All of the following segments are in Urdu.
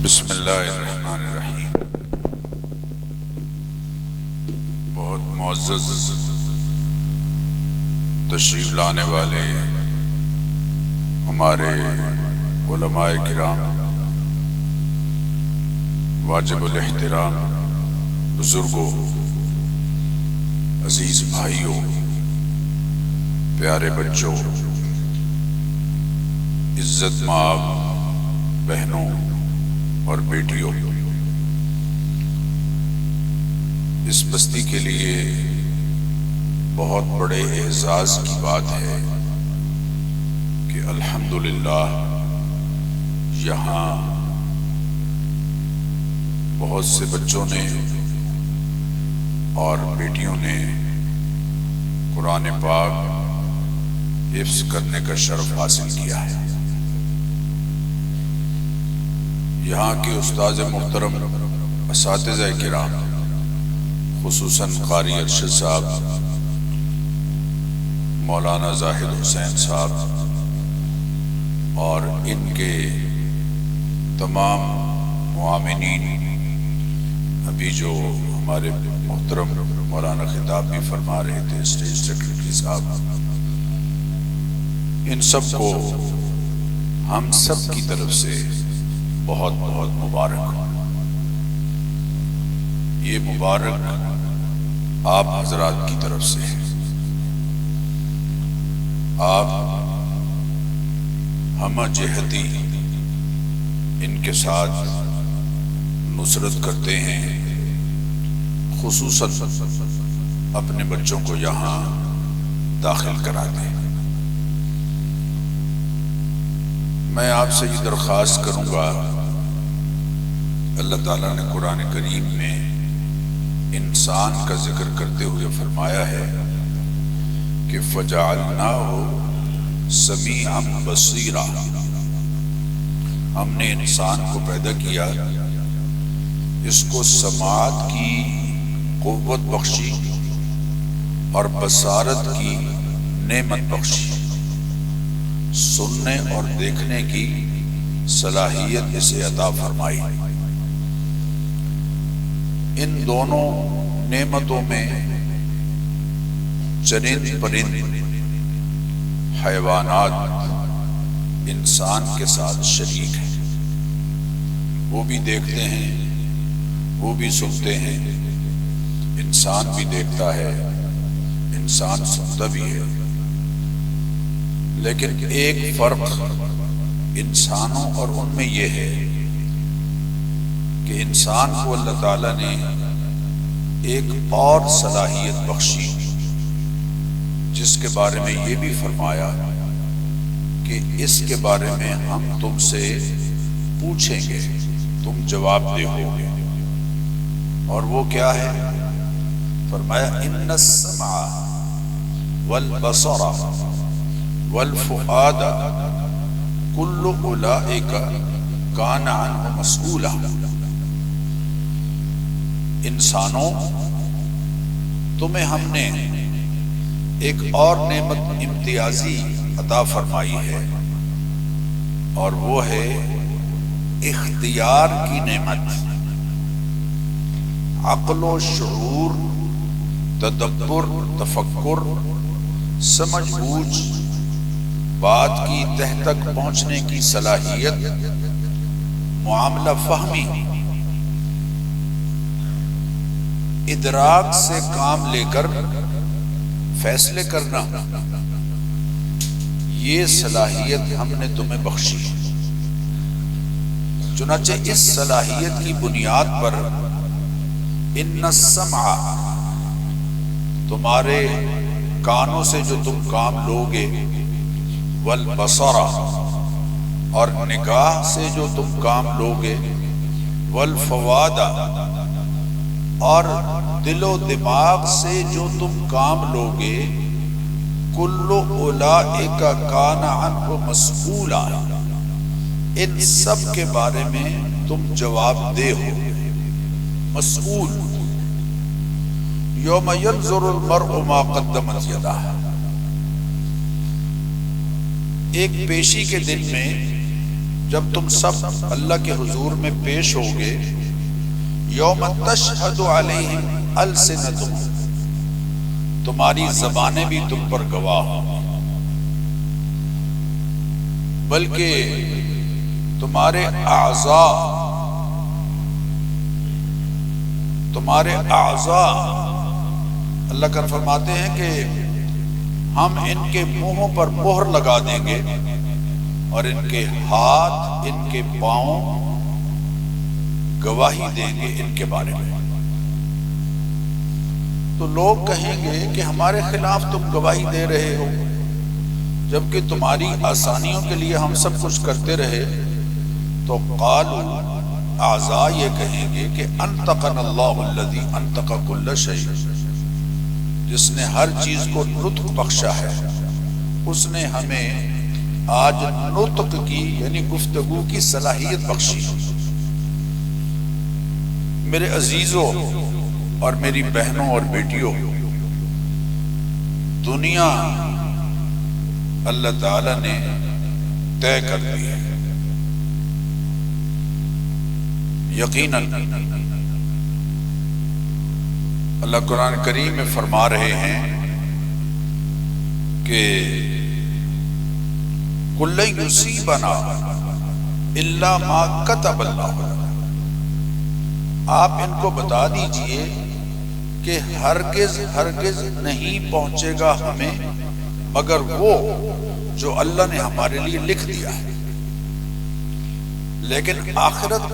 بسم اللہ الرحمن الرحیم۔ بہت معزز تشریف لانے والے ہمارے علماء کرام، واجب الاحترام بزرگوں، عزیز بھائیوں، پیارے بچوں، عزت مآب بہنوں اور بیٹیوں، اس بستی کے لیے بہت بڑے اعزاز کی بات ہے کہ الحمدللہ یہاں بہت سے بچوں نے اور بیٹیوں نے قرآن پاک حفظ کرنے کا شرف حاصل کیا ہے۔ یہاں کے استاد محترم، اساتذہ کرام، خصوصاً قاری ارشد صاحب، مولانا زاہد حسین صاحب اور ان کے تمام معاونین، ابھی جو ہمارے محترم مولانا خطاب بھی فرما رہے تھے، اسٹیج سیکرٹری صاحب، ان سب کو ہم سب کی طرف سے بہت بہت مبارک ہو۔ یہ مبارک آپ حضرات کی طرف سے ہے۔ آپ ہمہ جہتی ان کے ساتھ نصرت کرتے ہیں، خصوصاً اپنے بچوں کو یہاں داخل کراتے ہیں۔ میں آپ سے یہ درخواست کروں گا، اللہ تعالیٰ نے قرآن کریم میں انسان کا ذکر کرتے ہوئے فرمایا ہے کہ فَجَعَلْنَاهُ سَمِيعًا بَصِيرًا، ہم نے انسان کو پیدا کیا، اس کو سماعت کی قوت بخشی اور بصارت کی نعمت بخشی، سننے اور دیکھنے کی صلاحیت اسے عطا فرمائی۔ ان دونوں نعمتوں میں چرند پرند حیوانات انسان کے ساتھ شریک ہیں، وہ بھی دیکھتے ہیں، وہ بھی سنتے ہیں، انسان بھی دیکھتا ہے، انسان سنتا بھی ہے۔ لیکن ایک فرق انسانوں اور ان میں یہ ہے کہ انسان کو اللہ تعالیٰ نے ایک اور صلاحیت بخشی، جس کے بارے میں یہ بھی فرمایا کہ اس کے بارے میں ہم تم سے پوچھیں گے، تم جواب دو گے۔ اور وہ کیا ہے؟ فرمایا ان السمع والبصر والفؤاد کل اولئک کان عنہ مسئولا۔ انسانوں، تمہیں ہم نے ایک اور نعمت امتیازی عطا فرمائی ہے، اور وہ ہے اختیار کی نعمت۔ عقل و شعور، تدبر، تفکر، سمجھ بوجھ، بات کی تہ تک پہنچنے کی صلاحیت، معاملہ فہمی، ادراک سے کام لے کر فیصلے کرنا، یہ صلاحیت ہم نے تمہیں بخشی۔ چنانچہ اس صلاحیت کی بنیاد پر ان السمع، تمہارے کانوں سے جو تم کام لوگے، والبصر، اور نگاہ سے جو تم کام لوگے، والفؤاد، اور دل و دماغ سے جو تم کام لوگے، کل اولئک کان عنہ مسئولا، ان سب کے بارے میں تم جواب دہ ہو، مسئول۔ یوم ینظر المرء ما قدمت یداہ، ایک پیشی کے دن میں جب تم سب اللہ کے حضور میں پیش ہوگے، یوم تشہد علیہم السنتہم، تمہاری زبانیں بھی تم پر گواہ ہوں، بلکہ تمہارے اعضاء اللہ کا فرماتے ہیں کہ ہم ان کے منہوں پر مہر لگا دیں گے اور ان کے ہاتھ، ان کے پاؤں گواہی دیں گے ان کے بارے میں۔ تو لوگ کہیں گے کہ ہمارے خلاف تم گواہی دے رہے ہو، جبکہ تمہاری آسانیوں کے لیے ہم سب کچھ کرتے رہے۔ تو قالوا، اعضاء یہ کہیں گے کہ انطقنا اللہ الذی انطق کل شیء، جس نے ہر چیز کو نطق بخشا ہے، اس نے ہمیں آج نطق کی یعنی گفتگو کی صلاحیت بخشی۔ میرے عزیزوں اور میری بہنوں اور بیٹیوں، دنیا اللہ تعالی نے طے کر دی ہے۔ یقیناً اللہ قرآن کریم میں فرما رہے ہیں کہ کُلَّ یُصِیبَنَا إِلَّا مَا كَتَبَ اللَّهُ لَنَا، آپ ان کو بتا دیجئے کہ ہرگز نہیں پہنچے گا ہمیں مگر وہ جو اللہ نے ہمارے لیے لکھ دیا ہے، لیکن آخرت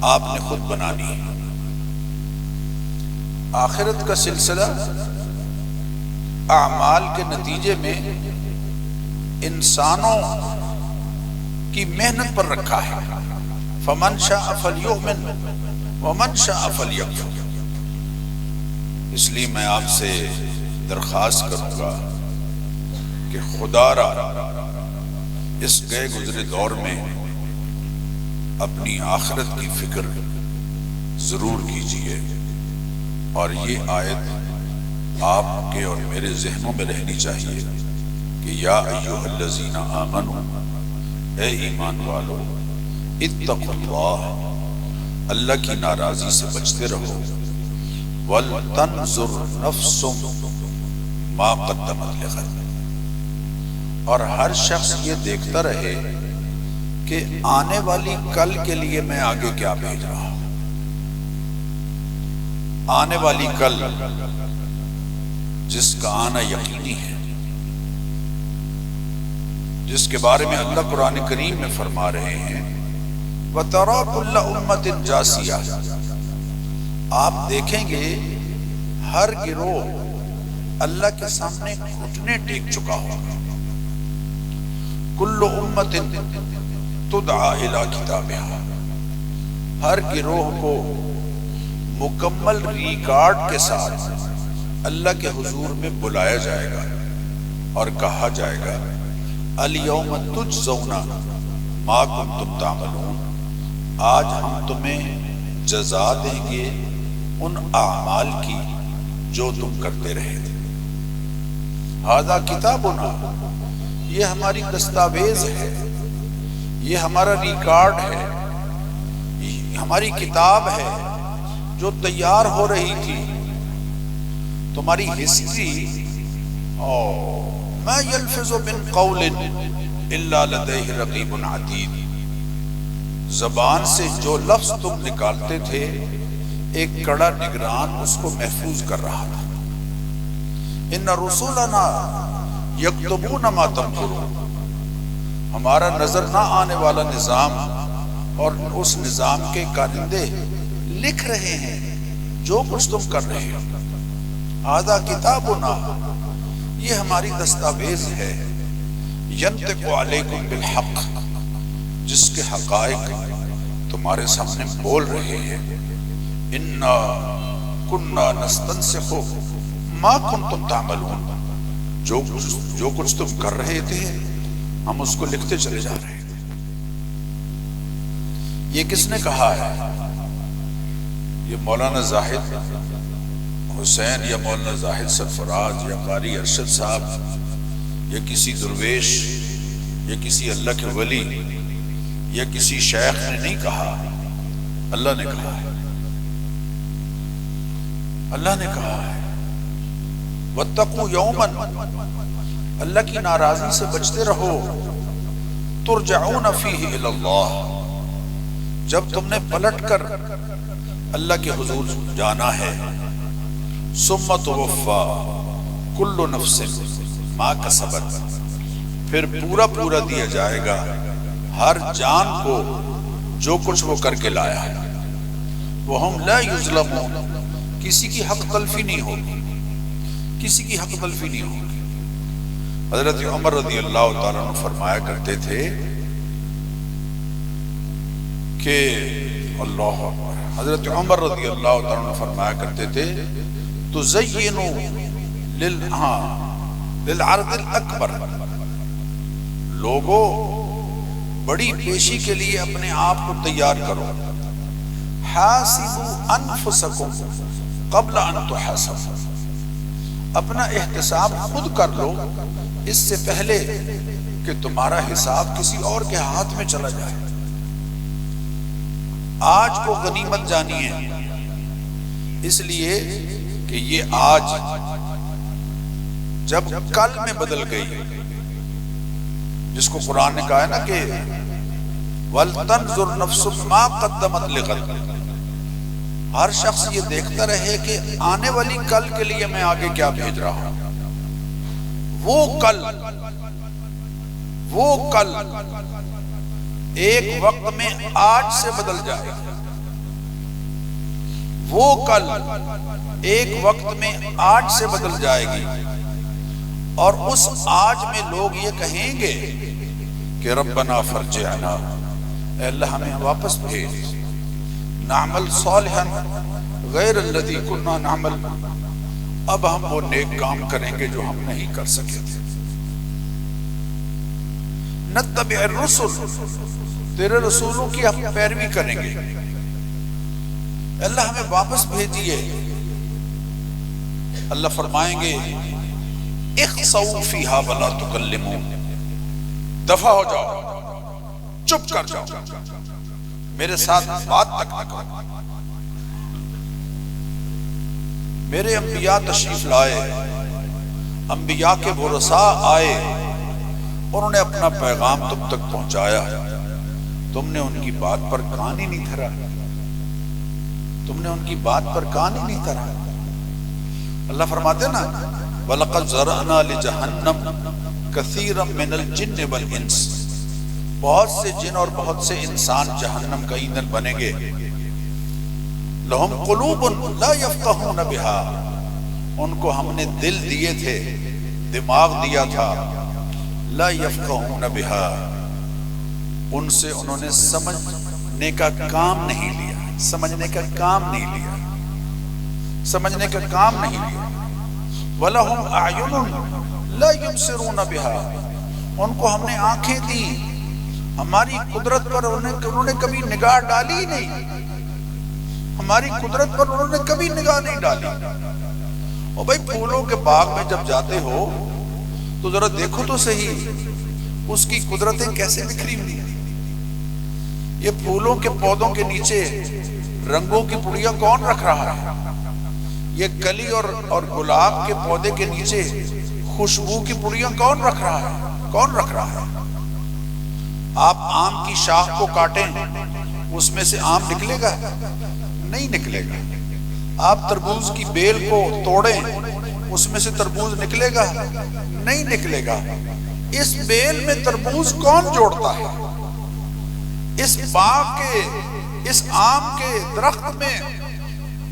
آپ نے خود بنانی ہے۔ آخرت کا سلسلہ اعمال کے نتیجے میں انسانوں کی محنت پر رکھا ہے۔ فَمَنْ شَاءَ فَلْيُؤْمِنْ وَمَنْ شَاءَ فَلْيَكْفُرْ۔ اس لیے میں آپ سے درخواست کروں گا کہ خدا را اس گئے گزرے دور میں اپنی آخرت کی فکر ضرور کیجئے، اور یہ آیت آپ کے اور میرے ذہنوں میں رہنی چاہیے کہ یا ایھا الذین آمنوا، اے ایمان والو، اتقوا اللہ، اللہ کی ناراضی سے بچتے رہو، وَلْتَنْظُرْ نَفْسٌ مَا قَدَّمَتْ لِغَدٍ، اور ہر شخص یہ دیکھتا رہے کہ آنے والی کل کے لیے میں آگے کیا بھیج رہا ہوں۔ آنے والی کل جس کا آنا یقینی ہے، جس کے بارے میں اللہ قرآن کریم میں فرما رہے ہیں وَتَرَى كُلَّ أُمَّةٍ جَاثِيَةً، آپ دیکھیں گے ہر گروہ اللہ کے سامنے گھٹنے ٹیک چکا ہوگا۔ كُلُّ أُمَّةٍ تُدْعَى إِلَى كِتَابِهَا، ہر گروہ کو مکمل ریکارڈ کے ساتھ اللہ کے حضور میں بلایا جائے گا اور کہا جائے گا الْيَوْمَ تُجْزَوْنَ مَا كُنْتُمْ تَعْمَلُونَ، آج ہم تمہیں جزا دیں گے ان اعمال کی جو تم کرتے رہے تھے۔ ھذا کتابنا، یہ ہماری دستاویز ہے، یہ ہمارا ریکارڈ ہے، ہماری کتاب ہے جو تیار ہو رہی تھی، تمہاری ہسٹری۔ ما یلفظ من قول الا لدیہ رقیب عتید، زبان سے جو لفظ تم نکالتے تھے ایک کڑا نگران اس کو محفوظ کر رہا تھا۔ ان رسولنا یکتبون ما تمکرون، ہمارا نظر نہ آنے والا نظام اور اس نظام کے کارندے لکھ رہے ہیں جو کچھ تم کر رہے ہو۔ ھذا کتابنا، یہ ہماری دستاویز ہے، ینطق علیکم بالحق، جس کے حقائق تمہارے سامنے بول رہے ہیں۔ انا کنا نستنسخ ما کنتم تعملون، جو کچھ تم کر رہے تھے ہم اس کو لکھتے چلے جا رہے تھے۔ یہ کس نے کہا ہے؟ یہ مولانا زاہد حسین یا مولانا زاہد سرفراز یا قاری ارشد صاحب یا کسی درویش یا کسی اللہ کے ولی یا کسی شیخ نے نہیں کہا، اللہ نے کہا ہے، اللہ نے کہا ہے وَاتَّقُوا يَوْمًا، اللہ کی ناراضی سے بچتے رہو، ترجعون فیہ الی اللہ، جب تم نے پلٹ کر اللہ کے حضور جانا ہے، ثم توفی کل نفس ما کسبت، پھر پورا پورا دیا جائے گا ہر جان کو جو کچھ وہ کر کے لایا ہے، وہم لا یظلمون، کسی کی حق تلفی نہیں ہوگی، کسی کی حق تلفی نہیں ہوگی۔ حضرت عمر رضی اللہ تعالیٰ عنہ فرمایا کرتے تھے کہ اللہ اکبر، حضرت عمر رضی اللہ تعالیٰ عنہ فرمایا کرتے تھے تزینوا للعرض الاکبر، لوگوں بڑی پیشی کے لیے اپنے آپ کو تیار کرو، حاسبوا انفسکم قبل ان تحاسبوا، اپنا احتساب خود کر لو اس سے پہلے کہ تمہارا حساب کسی اور کے ہاتھ میں چلا جائے۔ آج کو غنیمت جانیے، اس لیے کہ یہ آج جب کل میں بدل گئی، جس کو قرآن نے کہا ہے نا کہ وَلْتَنْظُرْ نَفْسٌ مَا قَدَّمَتْ لِغَدٍ، ہر شخص یہ دیکھتا رہے کہ آنے والی کل کے لیے میں آگے کیا بھیج رہا ہوں۔ وہ کل ایک وقت میں آج سے بدل جائے گا، وہ کل ایک وقت میں آج سے بدل جائے گی، اور اس آج میں لوگ یہ کہیں گے کہ ربنا فرجعنا، اے اللہ ہمیں واپس بھیج، نعمل صالحا غیر الذی کننا نعمل، اب ہم وہ نیک کام کریں گے جو ہم نہیں کر سکے تھے۔ نتبع الرسل، تیرے رسولوں کی ہم پیروی کریں گے، اللہ ہمیں واپس بھیجیے۔ اللہ فرمائیں گے اخسؤوا فیہا ولا تکلمون، دفع ہو جاؤ، چپ کر جاؤ، میرے ساتھ بات تک نہ کرو۔ میرے انبیاء تشریف لائے، انبیاء کے ورثاء آئے، انہوں نے اپنا پیغام تم تک پہنچایا، تم نے ان کی بات پر کان ہی نہیں دھرا، تم نے ان کی بات پر کان ہی نہیں دھرا۔ اللہ فرماتے نا وَلَقَدْ زَرَعْنَا لِجَهَنَّمَ كَثِيرًا مِنَ الْجِنِّ وَالْإِنسِ، بہت سے جن اور بہت سے انسان جہنم کا ایندھن بنیں گے۔ لَهُمْ قُلُوبٌ لَا يَفْقَهُونَ بِهَا، ان کو ہم نے دل دیے تھے، دماغ دیا تھا، لَا يَفْقَهُونَ بِهَا، ان سے انہوں نے سمجھنے کا کام نہیں لیا، سمجھنے کا کام نہیں لیا، سمجھنے کا کام نہیں لیا۔ وَلَهُمْ أَعْيُنٌ لَا يُبْصِرُونَ بِهَا، ان کو ہم نے آنکھیں دی، ہماری قدرت پر انہوں نے کبھی نگاہ ڈالی ہی نہیں، ہماری قدرت پر انہوں نے کبھی نگاہ نہیں ڈالی۔ اور بھائی پھولوں کے باغ میں جب جاتے ہو تو ذرا دیکھو تو صحیح اس کی قدرتیں کیسے بکھری ہوئی ہیں۔ یہ پھولوں کے پودوں کے نیچے رنگوں کی پڑیاں کون رکھ رہا ہے؟ یہ کلی اور گلاب کے پودے کے نیچے خوشبو کی پڑیاں کون رکھ رہا ہے؟ کون رکھ رہا ہے؟ آپ آم کی شاخ کو کاٹیں، اس میں سے آم نکلے گا؟ نہیں نکلے گا۔ آپ تربوز کی بیل کو توڑیں، اس میں سے تربوز نکلے گا؟ نہیں نکلے گا۔ اس بیل میں تربوز کون جوڑتا ہے؟ اس باغ کے، اس آم کے درخت میں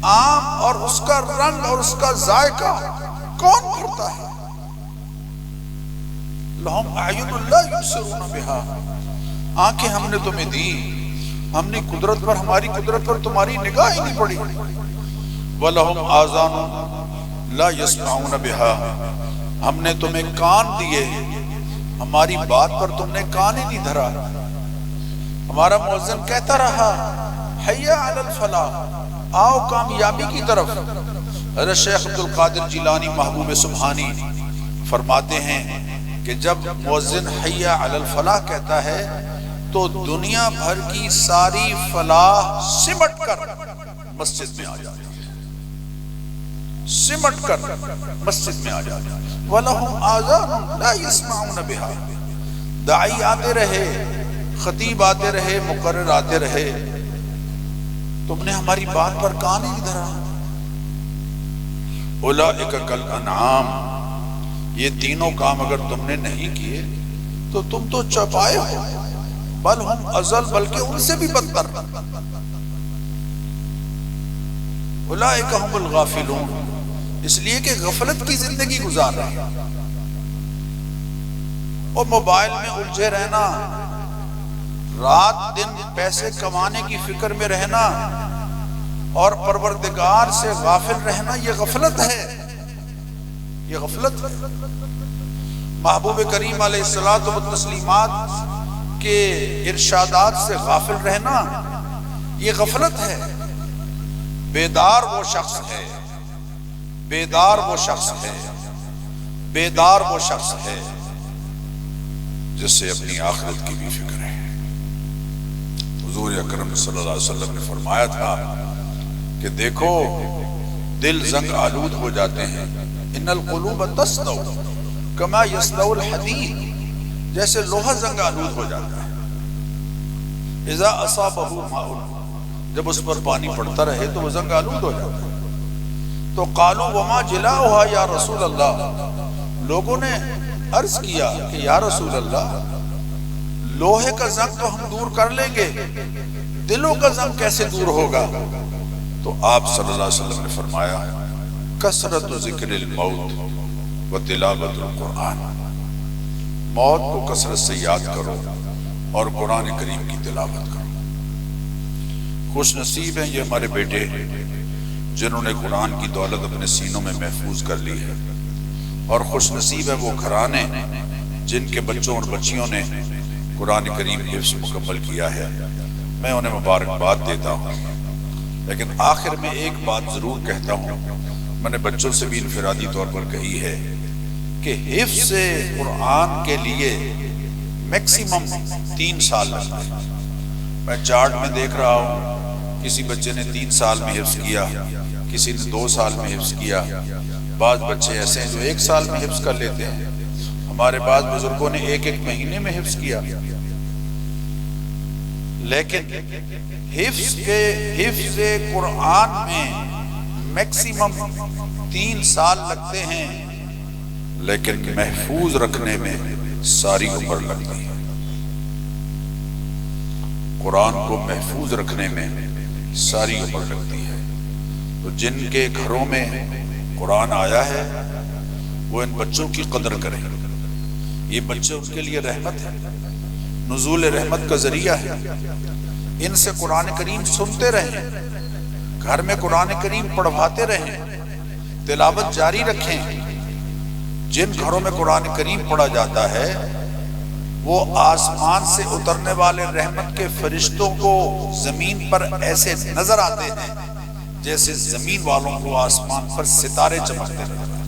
آم اور اس کا رنگ اور اس کا ذائقہ کون بھرتا ہے؟ لَهُمْ أَعْيُنٌ لَا يُبْصِرُونَ بِهَا، آنکھیں ہم نے تمہیں دی، ہم نے قدرت پر، ہماری قدرت پر تمہاری نگاہ ہی نہیں پڑی۔ وَلَهُمْ آذَانٌ لَا يَسْمَعُونَ بِهَا، ہم نے تمہیں کان دیے، ہماری بات پر تم نے کان ہی نہیں دھرا۔ ہمارا مؤذن کہتا رہا حی علی الفلاح، آؤ کامیابی کی طرف۔ حضرت شیخ عبدالقادر جیلانی محبوب سبحانی فرماتے ہیں کہ جب مؤذن حی علی الفلاح کہتا ہے تو دنیا بھر کی ساری فلاح سمٹ کر مسجد میں آ جاتی ہے، سمٹ کر مسجد میں آ جاتی ہے۔ وَلَهُمْ آذَانٌ لَا يَسْمَعُونَ بِهَا، داعی آتے رہے، خطیب آتے رہے، مقرر آتے رہے، تم نے ہماری بات پر کان نہیں دھرا۔ اولئک کالانعام، یہ تینوں کام اگر تم نے نہیں کیے تو تم تو چوپائے ہو، بل ہم اضل، بلکہ ان سے بھی بدتر۔ اولئک هم الغافلون، اس لیے کہ غفلت کی زندگی گزار رہے ہیں، اور موبائل میں الجھے رہنا، رات دن پیسے کمانے کی فکر میں رہنا اور پروردگار سے غافل رہنا، یہ غفلت ہے، یہ غفلت ہے۔ محبوب کریم علیہ الصلوۃ والتسلیمات کے ارشادات سے غافل رہنا یہ غفلت ہے۔ بیدار وہ شخص ہے، بیدار وہ شخص ہے، بیدار وہ شخص ہے جس سے اپنی آخرت کی بھی فکر ہے۔ حضور اکرم صلی اللہ علیہ وسلم نے فرمایا تھا کہ دیکھو دل زنگ آلود ہو جاتے ہیں، ان القلوب تصدع کما یصدع الحدید، جیسے لوہا زنگ آلود ہو جاتا ہے۔ اذا اصابہ ماء، جب اس پر پانی پڑتا رہے تو وہ زنگ آلود ہو جاتا ہے۔ تو قالوا وما جلاؤها یا رسول اللہ، لوگوں نے عرض کیا کہ یا رسول اللہ، لوہے کا زنگ تو ہم دور کر لیں گے، دلوں کا زنگ کیسے دور ہوگا؟ تو آپ صلی اللہ علیہ وسلم نے فرمایا کثرت ذکر الموت و تلاوت القرآن، موت کو کثرت سے یاد کرو اور قرآن کریم کی تلاوت کرو۔ خوش نصیب ہیں یہ ہمارے بیٹے جنہوں نے قرآن کی دولت اپنے سینوں میں محفوظ کر لی ہے، اور خوش نصیب ہے وہ گھرانے جن کے بچوں اور بچیوں نے قرآن کریم حفظ مکمل کیا ہے، میں انہیں مبارکباد دیتا ہوں۔ لیکن آخر میں ایک بات ضرور کہتا ہوں، میں نے بچوں سے بھی انفرادی طور پر کہی ہے کہ حفظ قرآن کے لیے میکسیمم 3 سال لگتے ہیں۔ میں چارٹ میں دیکھ رہا ہوں کسی بچے نے 3 سال میں حفظ کیا، کسی نے 2 سال میں حفظ کیا، بعض بچے ایسے ہیں جو 1 سال میں حفظ کر لیتے ہیں، ہمارے بعض بزرگوں نے 1 مہینے میں حفظ کیا۔ لیکن حفظ قرآن میں میکسیمم 3 سال لگتے ہیں، لیکن محفوظ رکھنے میں ساری عمر لگتی ہے۔ قرآن کو محفوظ رکھنے میں ساری عمر لگتی ہے۔ تو جن کے گھروں میں قرآن آیا ہے وہ ان بچوں کی قدر کریں، یہ بچے ان کے لیے رحمت ہے، نزول رحمت کا ذریعہ ہے۔ ان سے قرآن کریم سنتے رہیں، گھر میں قرآن کریم پڑھواتے رہیں، تلاوت جاری رکھیں۔ جن گھروں میں قرآن کریم پڑھا جاتا ہے وہ آسمان سے اترنے والے رحمت کے فرشتوں کو زمین پر ایسے نظر آتے ہیں جیسے زمین والوں کو آسمان پر ستارے چمکتے نظر آتے ہیں۔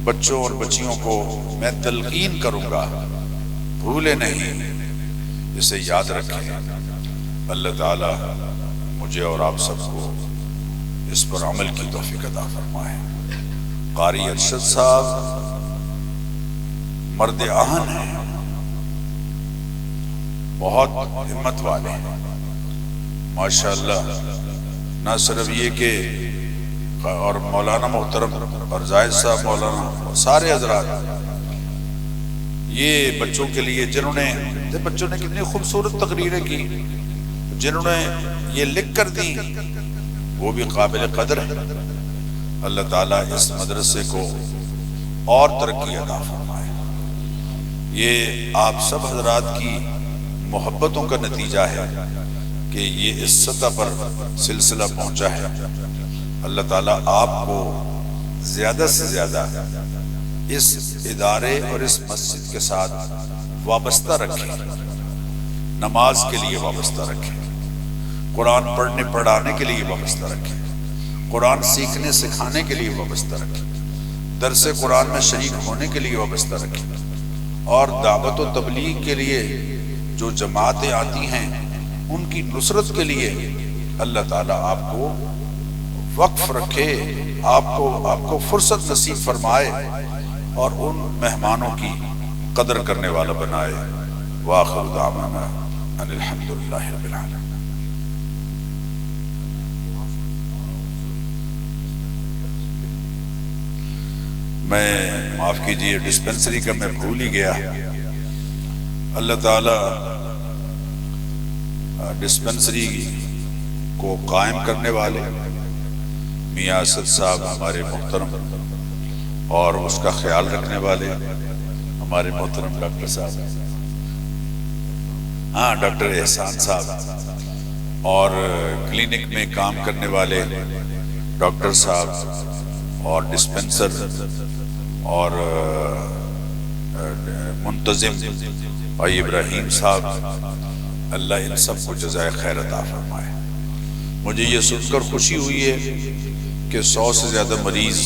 بچوں اور بچیوں کو میں تلقین کروں گا، بھولے نہیں، اسے یاد رکھیں۔ اللہ تعالی مجھے اور آپ سب کو اس پر عمل کی توفیق عطا فرمائے۔ قاری ارشد صاحب مرد آہن ہیں، بہت ہمت والے ہیں ماشاءاللہ۔ نہ صرف یہ کہ اور مولانا محترم اور زاہد صاحب، مولانا، سارے حضرات یہ بچوں کے لیے جنہوں نے بچوں نے کتنی خوبصورت تقریریں کی، جنہوں نے یہ لکھ کر دی وہ بھی قابل قدر ہے۔ اللہ تعالیٰ اس مدرسے کو اور ترقی عطا فرمائے۔ یہ آپ سب حضرات کی محبتوں کا نتیجہ ہے کہ یہ اس سطح پر سلسلہ پہنچا ہے۔ اللہ تعالیٰ آپ کو زیادہ سے زیادہ اس ادارے اور اس مسجد کے ساتھ وابستہ رکھے، نماز کے لیے وابستہ رکھے، قرآن پڑھنے پڑھانے کے لیے وابستہ رکھے، قرآن سیکھنے سکھانے کے لیے وابستہ رکھے، درس قرآن میں شریک ہونے کے لیے وابستہ رکھے، اور دعوت و تبلیغ کے لیے جو جماعتیں آتی ہیں ان کی نصرت کے لیے اللہ تعالیٰ آپ کو وقف رکھے، آپ کو فرصت نصیب فرمائے اور ان مہمانوں کی قدر کرنے والا بنائے۔ وآخر دعوانا ان الحمدللہ رب العالمین۔ میں معاف کیجئے ڈسپنسری کا میں بھول ہی گیا۔ اللہ تعالیٰ ڈسپنسری کو قائم کرنے والے میاں اسد صاحب ہمارے محترم اور اس کا خیال رکھنے والے ہمارے محترم ڈاکٹر صاحب، ڈاکٹر احسان صاحب، اور کلینک میں کام کرنے والے ڈاکٹر صاحب اور ڈسپنسر اور منتظم بھائی ابراہیم صاحب، اللہ ان سب کو جزائے خیر عطا فرمائے۔ مجھے یہ سن کر خوشی ہوئی ہے کہ 100 سے زیادہ مریض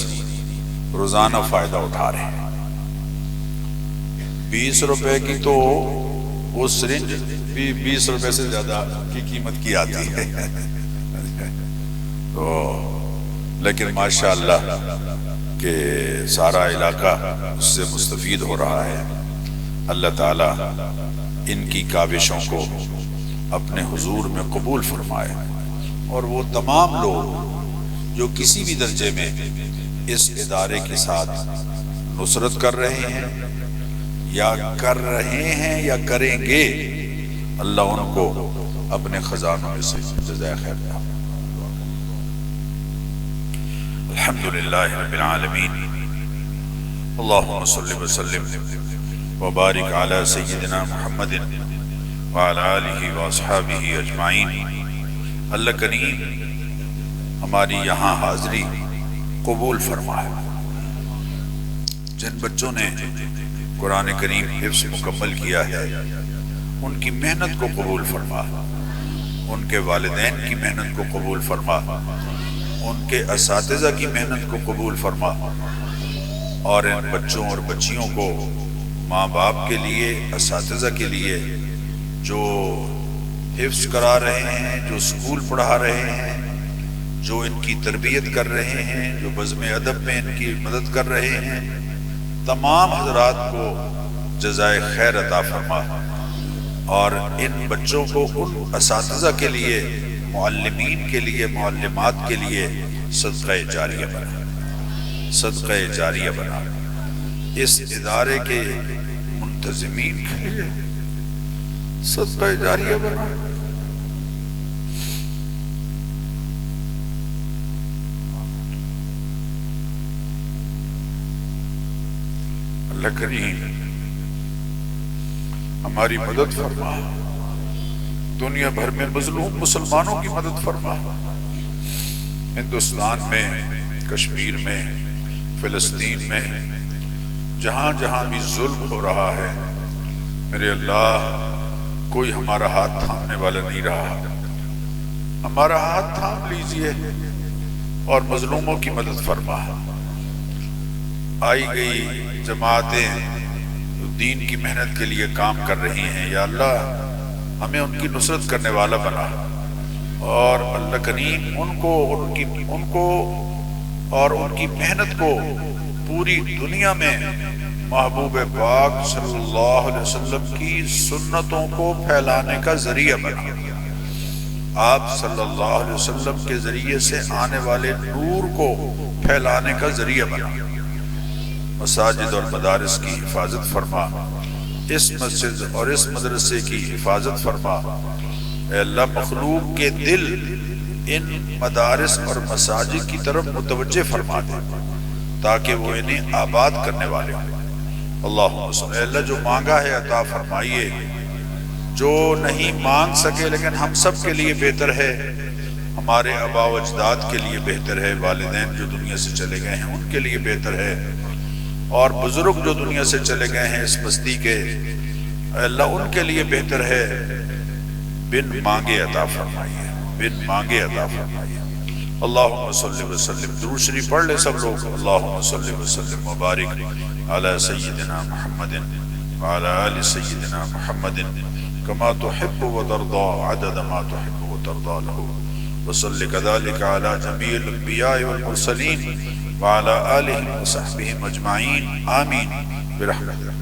روزانہ فائدہ اٹھا رہے ہیں۔ 20 روپے کی تو وہ سرنج بھی 20 روپے سے زیادہ کی قیمت کی آتی ہے تو لیکن ماشاءاللہ کہ سارا علاقہ اس سے مستفید ہو رہا ہے۔ اللہ تعالیٰ ان کی کاوشوں کو اپنے حضور میں قبول فرمائے، اور وہ تمام لوگ جو کسی بھی درجے میں اس ادارے کے ساتھ نصرت کر رہے ہیں یا کر رہے ہیں یا کریں گے، اللہ ان کو اپنے خزانوں میں سے جزائے خیر دے۔ الحمدللہ رب العالمین، اللہم صلی وسلم وبارک علی سیدنا محمد وعلی آلہ واصحابہ اجمعین۔ اللہ کریم ہماری یہاں حاضری قبول فرمائے۔ جن بچوں نے قرآن کریم حفظ مکمل کیا ہے ان کی محنت کو قبول فرما، ان کے والدین کی محنت کو قبول فرما، ان کے اساتذہ کی محنت کو قبول فرما، اور ان بچوں اور بچیوں کو ماں باپ کے لیے، اساتذہ کے لیے جو حفظ کرا رہے ہیں، جو اسکول پڑھا رہے ہیں، جو ان کی تربیت کر رہے ہیں، جو بزم ادب میں ان کی مدد کر رہے ہیں، تمام حضرات کو جزائے خیر عطا فرما، اور ان بچوں کو ان اساتذہ کے لیے، معلمین کے لیے، معلمات کے لیے صدقہ جاریہ بنا، صدقہ جاریہ بنا، اس ادارے کے منتظمین کے لیے صدقہ جاریہ بنا۔ اللہ کریم ہماری مدد فرما، دنیا بھر میں مظلوم مسلمانوں کی مدد فرما، ہندوستان میں، کشمیر میں، فلسطین میں، جہاں جہاں بھی ظلم ہو رہا ہے، میرے اللہ کوئی ہمارا ہاتھ تھامنے والا نہیں رہا، ہمارا ہاتھ تھام لیجئے اور مظلوموں کی مدد فرما۔ آئی گئی جماعتیں دین کی محنت کے لیے کام کر رہی ہیں، یا اللہ ہمیں ان کی نصرت کرنے والا بنا، اور اللہ کریم ان کو اور ان کی محنت کو پوری دنیا میں محبوب پاک صلی اللہ علیہ وسلم کی سنتوں کو پھیلانے کا ذریعہ بنا، آپ صلی اللہ علیہ وسلم کے ذریعے سے آنے والے نور کو پھیلانے کا ذریعہ بنا۔ مساجد اور مدارس کی حفاظت فرما، اس مسجد اور اس مدرسے کی حفاظت فرما، اے اللہ مخلوق کے دل ان مدارس اور مساجد کی طرف متوجہ فرما دے تاکہ وہ انہیں آباد کرنے والے ہوں۔ اللہم صلی، اے اللہ جو مانگا ہے عطا فرمائیے، جو نہیں مانگ سکے لیکن ہم سب کے لیے بہتر ہے، ہمارے آباء و اجداد کے لیے بہتر ہے، والدین جو دنیا سے چلے گئے ہیں ان کے لیے بہتر ہے، اور بزرگ جو دنیا سے چلے گئے ہیں اس بستی کے، اے اللہ ان کے لیے بہتر ہے، بن مانگے عطا فرمائیے، بن مانگے عطا فرمائیے۔ اللہم صلی وسلم، درود شریف پڑھ لے سب لوگ، اللہم صلی وسلم مبارک علی سیدنا محمد وعلى آل سيدنا محمد كما تحب وترضى عدد ما تحب وترضى له وصل كذلك على جميع الأنبياء والمرسلين وعلى آلهم وصحبهم أجمعين آمين برحمتك.